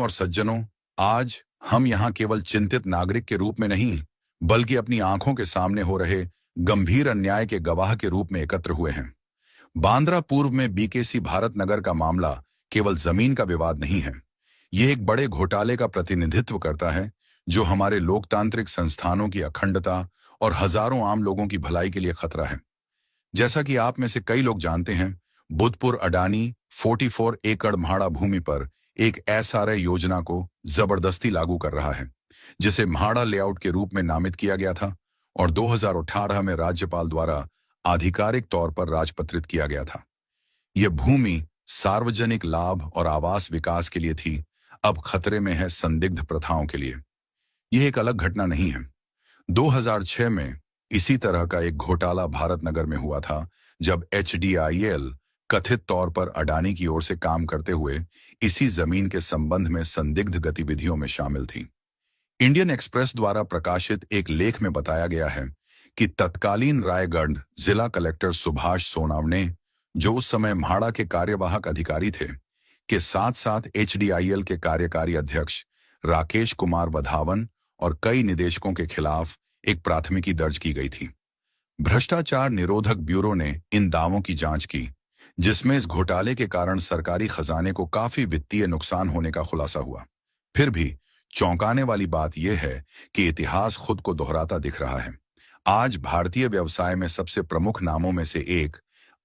और सज्जनों, आज हम यहाँ केवल चिंतित नागरिक के रूप में नहीं, बल्कि अपनी आंखों के सामने हो रहे गंभीर अन्याय के गवाह के रूप में एकत्र हुए हैं। बांद्रा पूर्व में बीकेसी भारत नगर का मामला केवल जमीन का विवाद नहीं है। ये एक बड़े घोटाले का प्रतिनिधित्व करता है, जो हमारे लोकतांत्रिक संस्थानों की अखंडता और हजारों आम लोगों की भलाई के लिए खतरा है। जैसा कि आप में से कई लोग जानते हैं, बुधपुर अडानी 44 एकड़ म्हाड़ा भूमि पर एक एसआरए योजना को जबरदस्ती लागू कर रहा है, जिसे म्हाड़ा लेआउट के रूप में नामित किया गया था और 2018 में राज्यपाल द्वारा आधिकारिक तौर पर राजपत्रित किया गया था। यह भूमि सार्वजनिक लाभ और आवास विकास के लिए थी, अब खतरे में है संदिग्ध प्रथाओं के लिए। यह एक अलग घटना नहीं है। 2006 में इसी तरह का एक घोटाला भारत नगर में हुआ था, जब एचडीआईएल कथित तौर पर अडानी की ओर से काम करते हुए इसी जमीन के संबंध में संदिग्ध गतिविधियों में शामिल थी। इंडियन एक्सप्रेस द्वारा प्रकाशित एक लेख में बताया गया है कि तत्कालीन रायगढ़ जिला कलेक्टर सुभाष सोनावणे, जो उस समय म्हाड़ा के कार्यवाहक अधिकारी थे, के साथ साथ एचडीआईएल के कार्यकारी अध्यक्ष राकेश कुमार वधावन और कई निदेशकों के खिलाफ एक प्राथमिकी दर्ज की गई थी। भ्रष्टाचार निरोधक ब्यूरो ने इन दावों की जांच की, जिसमें इस घोटाले के कारण सरकारी खजाने को काफी वित्तीय नुकसान होने का खुलासा हुआ। फिर भी चौंकाने वाली बात यह है कि इतिहास खुद को दोहराता दिख रहा है। आज भारतीय व्यवसाय में सबसे प्रमुख नामों में से एक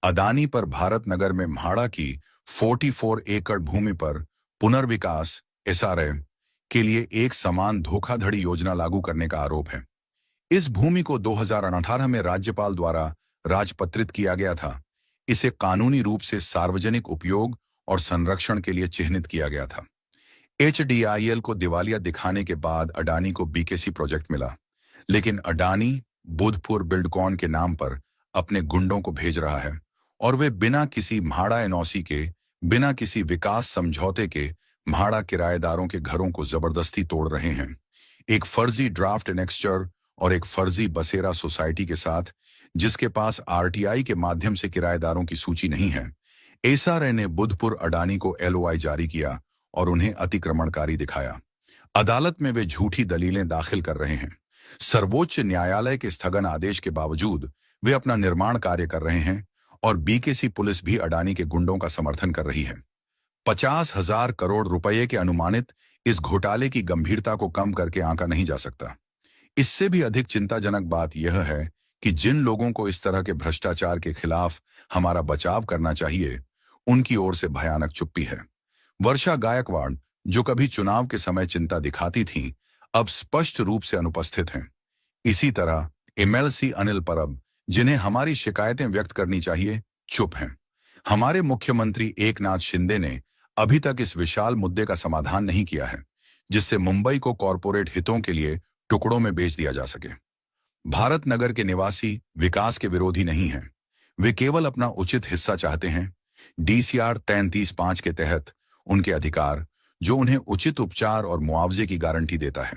अदानी पर भारत नगर में म्हाड़ा की 44 एकड़ भूमि पर पुनर्विकास एसआरए के लिए एक समान धोखाधड़ी योजना लागू करने का आरोप है। इस भूमि को 2018 में राज्यपाल द्वारा राजपत्रित किया गया था। इसे कानूनी रूप से सार्वजनिक उपयोग और संरक्षण के लिए चिह्नित किया गया था। एचडीआईएल को दिवालिया दिखाने के बाद अडानी को बीकेसी प्रोजेक्ट मिला, लेकिन अडानी बुधपुर बिल्डकॉन के नाम पर अपने गुंडों को भेज रहा है और वे बिना किसी म्हाड़ा एनओसी के, बिना किसी विकास समझौते के म्हाड़ा किराएदारों के घरों को जबरदस्ती तोड़ रहे हैं। एक फर्जी ड्राफ्ट एनेक्स्चर और एक फर्जी बसेरा सोसाइटी के साथ, जिसके पास आरटीआई के माध्यम से किराएदारों की सूची नहीं है। एसआरए ने बुधपुर अडानी को एलओआई जारी किया और उन्हें अतिक्रमणकारी दिखाया। अदालत में वे झूठी दलीलें दाखिल कर रहे हैं। सर्वोच्च न्यायालय के स्थगन आदेश के बावजूद वे अपना निर्माण कार्य कर रहे हैं और बीकेसी पुलिस भी अडानी के गुंडों का समर्थन कर रही है। 50,000 करोड़ रुपए के अनुमानित इस घोटाले की गंभीरता को कम करके आंका नहीं जा सकता। इससे भी अधिक चिंताजनक बात यह है कि जिन लोगों को इस तरह के भ्रष्टाचार के खिलाफ हमारा बचाव करना चाहिए, उनकी ओर से भयानक चुप्पी है। वर्षा गायकवाड़, जो कभी चुनाव के समय चिंता दिखाती थीं, अब स्पष्ट रूप से अनुपस्थित हैं। इसी तरह एमएलसी अनिल परब, जिन्हें हमारी शिकायतें व्यक्त करनी चाहिए, चुप हैं। हमारे मुख्यमंत्री एकनाथ शिंदे ने अभी तक इस विशाल मुद्दे का समाधान नहीं किया है, जिससे मुंबई को कॉरपोरेट हितों के लिए टुकड़ों में बेच दिया जा सके। भारत नगर के निवासी विकास के विरोधी नहीं हैं। वे केवल अपना उचित हिस्सा चाहते हैं। डीसीआर 33(5) के तहत उनके अधिकार, जो उन्हें उचित उपचार और मुआवजे की गारंटी देता है।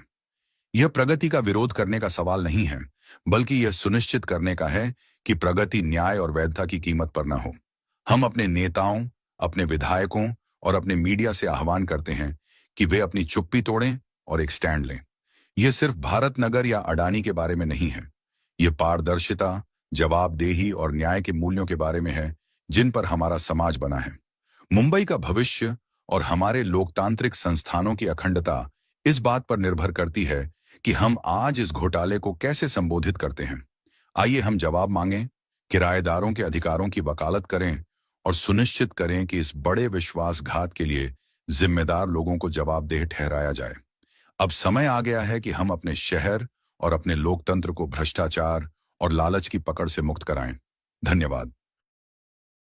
यह प्रगति का विरोध करने का सवाल नहीं है, बल्कि यह सुनिश्चित करने का है कि प्रगति न्याय और वैधता की कीमत पर न हो। हम अपने नेताओं, अपने विधायकों और अपने मीडिया से आह्वान करते हैं कि वे अपनी चुप्पी तोड़ें और एक स्टैंड लें। यह सिर्फ भारत नगर या अडानी के बारे में नहीं है। यह पारदर्शिता, जवाबदेही और न्याय के मूल्यों के बारे में है, जिन पर हमारा समाज बना है। मुंबई का भविष्य और हमारे लोकतांत्रिक संस्थानों की अखंडता इस बात पर निर्भर करती है कि हम आज इस घोटाले को कैसे संबोधित करते हैं। आइए हम जवाब मांगें, किराएदारों के अधिकारों की वकालत करें और सुनिश्चित करें कि इस बड़े विश्वासघात के लिए जिम्मेदार लोगों को जवाबदेह ठहराया जाए। अब समय आ गया है कि हम अपने शहर और अपने लोकतंत्र को भ्रष्टाचार और लालच की पकड़ से मुक्त कराएं। धन्यवाद।